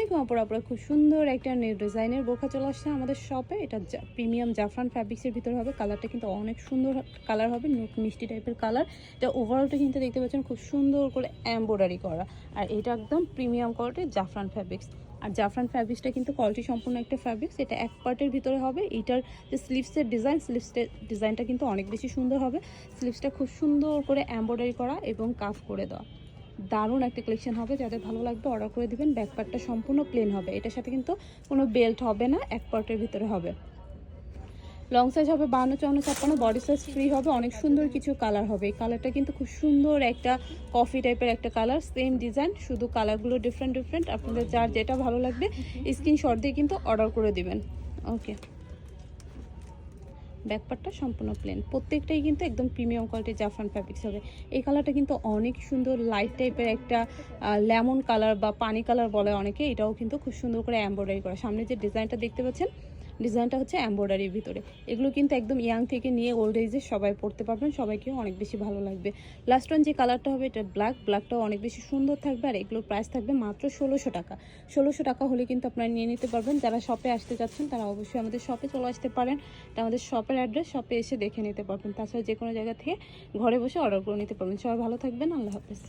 আলাইকুম আপুরা, খুব সুন্দর একটা নিউ ডিজাইনের বোরকা চলে আসছে আমাদের শপে। এটা প্রিমিয়াম জাফরান ফ্যাব্রিক্সের ভিতরে হবে। কালারটা কিন্তু অনেক সুন্দর কালার হবে, মিষ্টি টাইপের কালার। এটা ওভারঅলটা কিন্তু দেখতে পাচ্ছেন খুব সুন্দর করে এমব্রয়ডারি করা, আর এটা একদম প্রিমিয়াম কোয়ালিটির জাফরান ফ্যাব্রিক্স। আর জাফরান ফ্যাব্রিক্সটা কিন্তু কোয়ালিটি সম্পূর্ণ একটা ফ্যাব্রিক্স। এটা এক পার্টের ভিতরে হবে। এইটার যে স্লিভসের ডিজাইনটা কিন্তু অনেক বেশি সুন্দর হবে। স্লিভসটা খুব সুন্দর করে এমব্রয়ডারি করা এবং কাফ করে দেওয়া। দারুণ একটা কালেকশন হবে, যাদের ভালো লাগবে অর্ডার করে দিবেন। ব্যাক পার্টটা সম্পূর্ণ প্লেন হবে, এটার সাথে কিন্তু কোনো বেল্ট হবে না, এক পার্টের ভিতরে হবে। লং সাইজ হবে 52, 54, 56, বডি সাইজ ফ্রি হবে। অনেক সুন্দর কিছু কালার হবে। এই কালারটা কিন্তু খুব সুন্দর একটা কফি টাইপের একটা কালার, সেম ডিজাইন, শুধু কালারগুলো ডিফারেন্ট। আপনাদের যার যেটা ভালো লাগবে স্ক্রিনশট দিয়ে কিন্তু অর্ডার করে দিবেন। ওকে, ব্যাকপার্টটা সম্পূর্ণ প্লেন, প্রত্যেকটাই কিন্তু একদম প্রিমিয়াম কোয়ালিটির জাফরান ফ্যাব্রিক্স হবে। এই কালারটা কিন্তু অনেক সুন্দর, লাইট টাইপের একটা লেমন কালার বা পানি কালার বলে অনেকে। এটাও কিন্তু খুব সুন্দর করে এমব্রয়ডারি করা। সামনে যে ডিজাইনটা দেখতে পাচ্ছেন, ডিজাইনটা হচ্ছে এমব্রয়ডারির ভিতরে। এগুলো কিন্তু একদম ইয়াং থেকে নিয়ে ওল্ড এজে সবাই পড়তে পারবেন, সবাইকে অনেক বেশি ভালো লাগবে। লাস্ট ওয়ান যে কালারটা হবে এটা ব্ল্যাকটাও অনেক বেশি সুন্দর থাকবে। আর এগুলোর প্রাইস থাকবে মাত্র 1600 টাকা। 1600 টাকা হলে কিন্তু আপনারা নিয়ে নিতে পারবেন। যারা শপে আসতে চাচ্ছেন তারা অবশ্যই আমাদের শপে চলে আসতে পারেন। এটা আমাদের শপের অ্যাড্রেস, শপে এসে দেখে নিতে পারবেন। তাছাড়া যে কোনো জায়গা থেকে ঘরে বসে অর্ডার করে নিতে পারবেন। সবাই ভালো থাকবেন, আল্লাহ হাফেজ।